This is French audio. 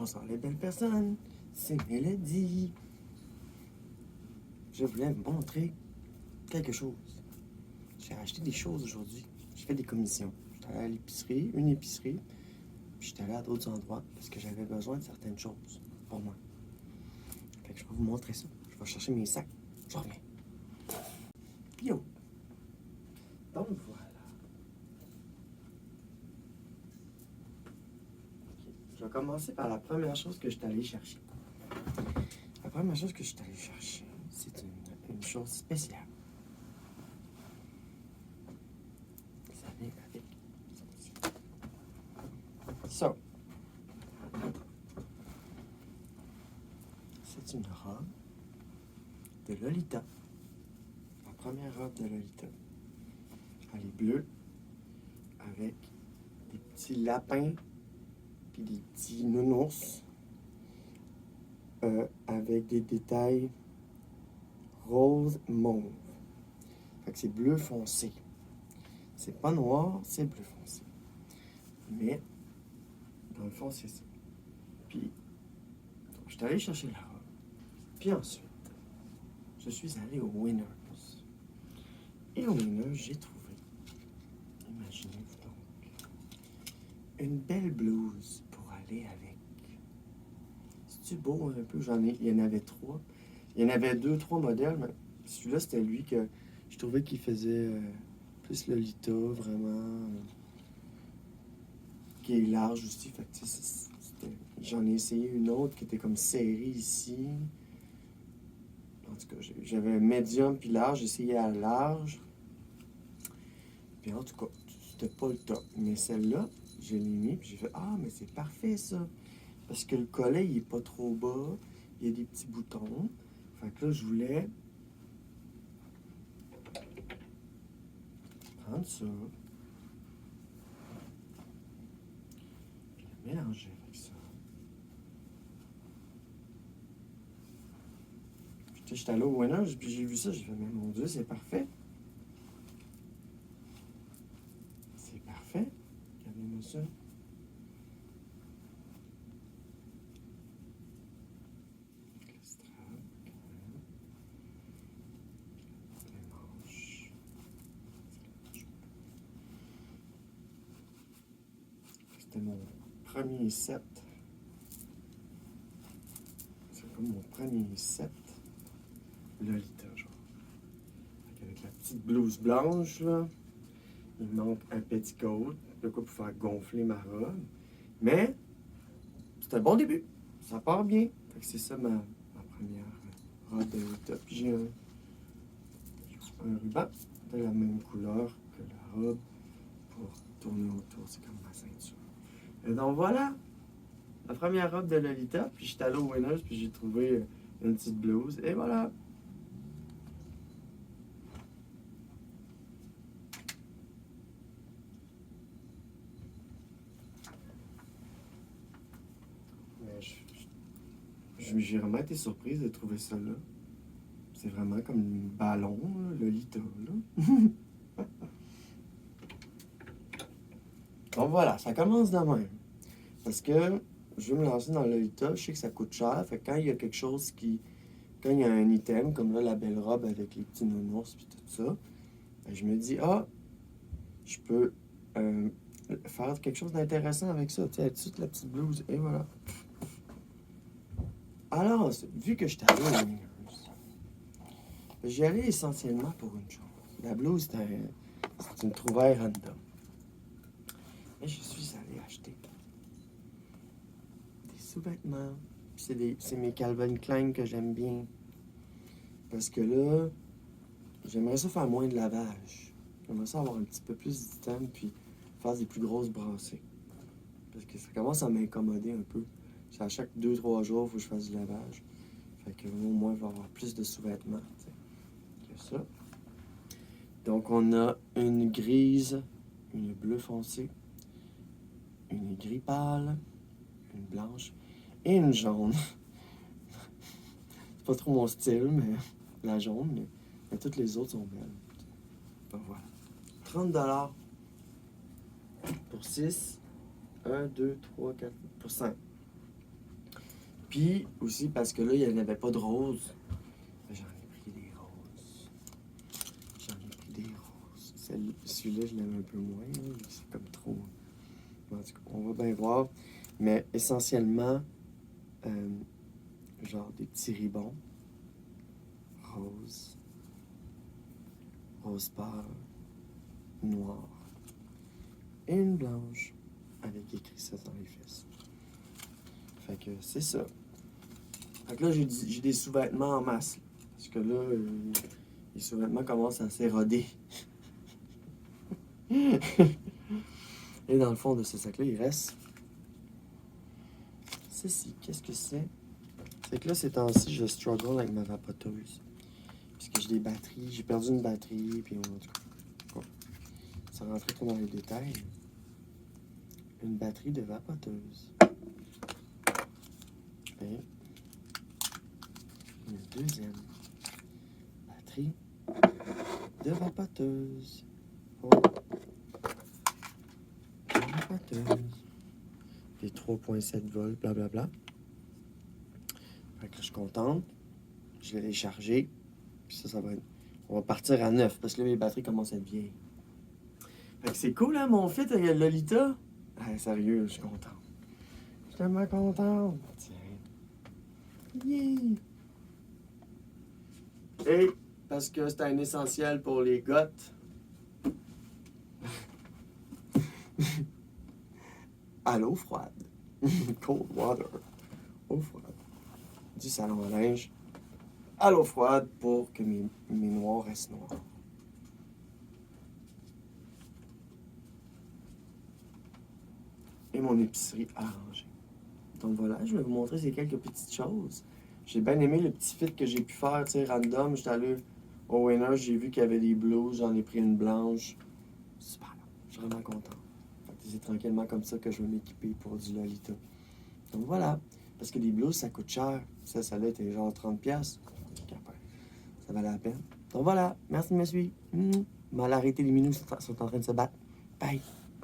Bonsoir les belles personnes, c'est Mélodie. Je voulais vous montrer quelque chose. J'ai acheté des choses aujourd'hui. J'ai fait des commissions. J'étais allé à l'épicerie, une épicerie, puis j'étais allé à d'autres endroits parce que j'avais besoin de certaines choses pour moi. Fait que je vais vous montrer ça. Je vais chercher mes sacs. Je reviens. Yo! Donc voilà. Je vais commencer par la première chose que je suis allé chercher. La première chose que je suis allé chercher, c'est une chose spéciale. Ça vient avec ça. C'est une robe de Lolita. La première robe de Lolita. Elle est bleue avec des petits lapins puis des petits nounours avec des détails rose mauve. Fait que c'est bleu foncé. C'est pas noir, c'est bleu foncé. Mais dans le fond, c'est ça. Puis, donc, je suis allé chercher la robe. Puis ensuite, je suis allé au Winners. Et au Winners, j'ai trouvé, imaginez-vous donc, une belle blouse pour aller avec. C'est-tu beau un peu? Il y en avait 3. Il y en avait 2, 3 modèles, mais celui-là, c'était lui que je trouvais qu'il faisait plus Lolita, vraiment, qui est large aussi. Fait que, j'en ai essayé une autre qui était comme serrée ici. En tout cas, j'avais un médium puis large, j'ai essayé à large. Puis en tout cas, c'était pas le top. Mais celle-là, je l'ai mis puis j'ai fait « Ah, mais c'est parfait ça! » Parce que le collet, il est pas trop bas. Il y a des petits boutons. Fait que là, je voulais prendre ça. Puis le mélanger avec ça. Puis j'étais allé au Winners, puis j'ai vu ça, j'ai fait « Mais mon Dieu, c'est parfait! » C'est parfait. Regardez-moi ça. Le strap, les manches. C'était mon premier set. C'est comme mon premier set Lolita, genre. Avec la petite blouse blanche, là. Il me manque un petticoat, de quoi pour faire gonfler ma robe. Mais, c'est un bon début. Ça part bien. Fait que c'est ça ma première robe de Lolita. Puis j'ai un ruban de la même couleur que la robe pour tourner autour. C'est comme ma ceinture. Et donc voilà, la première robe de Lolita. Puis j'étais allé au Winners, puis j'ai trouvé une petite blouse. Et voilà. J'ai vraiment été surprise de trouver ça là. C'est vraiment comme un ballon, là, Lolita, là. Donc voilà, ça commence de même. Parce que je veux me lancer dans Lolita, je sais que ça coûte cher. Fait que quand il y a quelque chose qui... Quand il y a un item, comme là, la belle robe avec les petits nounours puis tout ça, ben, je me dis, ah, je peux faire quelque chose d'intéressant avec ça. Tu sais, tout de suite la petite blouse, et voilà. Alors, vu que je suis allé au Winners, j'y allais essentiellement pour une chose. La blouse, c'est une trouvaille random. Et je suis allé acheter des sous-vêtements. C'est mes Calvin Klein que j'aime bien. Parce que là, j'aimerais ça faire moins de lavage. J'aimerais ça avoir un petit peu plus d'items puis faire des plus grosses brassées. Parce que ça commence à m'incommoder un peu. C'est à chaque 2-3 jours, il faut que je fasse du lavage. Fait que au moins, je vais avoir plus de sous-vêtements. Que ça. Donc, on a une grise, une bleue foncée, une gris pâle, une blanche et une jaune. C'est pas trop mon style, mais la jaune, mais toutes les autres sont belles. Donc voilà. 30$ pour 6. 1, 2, 3, 4, pour 5. Puis aussi parce que là, il n'y en avait pas de roses. J'en ai pris des roses. Celui-là, je l'aime un peu moins. Là. C'est comme trop. En tout cas, on va bien voir. Mais essentiellement, genre des petits ribbons. Rose. Rose pâle. Noir. Et une blanche. Avec écrit ça dans les fesses. Fait que c'est ça. Fait que là, j'ai des sous-vêtements en masse. Parce que là, les sous-vêtements commencent à s'éroder. Et dans le fond de ce sac-là, il reste ceci. Qu'est-ce que c'est? C'est que là, ces temps-ci, je struggle avec ma vapoteuse. Puisque j'ai des batteries. J'ai perdu une batterie. Puis en tout cas, bon, ça rentrait trop dans les détails. Une batterie de vapoteuse. Et une deuxième batterie de vapoteuse. Oh. De vapoteuse. Des 3.7 volts, blablabla. Fait que je suis contente. Je vais les charger. Puis ça va être... On va partir à 9 parce que là, mes batteries commencent à être vieilles. Fait que c'est cool, hein, mon fit avec Lolita? Ah, sérieux, je suis content. Je suis tellement content. Tiens. Yeah. Et parce que c'est un essentiel pour les gottes. À l'eau froide. Cold water. Eau froide. Du salon à linge. À l'eau froide pour que mes noirs restent noirs. Et mon épicerie arrangée. Donc voilà, je vais vous montrer ces quelques petites choses. J'ai bien aimé le petit fit que j'ai pu faire, tu sais, random. J'étais allé au Winner, j'ai vu qu'il y avait des blues, j'en ai pris une blanche. Super, je suis vraiment content. C'est tranquillement comme ça que je vais m'équiper pour du Lolita. Donc voilà, parce que les blues, ça coûte cher. Ça là, était genre 30$. Ça valait la peine. Donc voilà, merci de me suivre. Mal arrêté, les minous sont en train de se battre. Bye!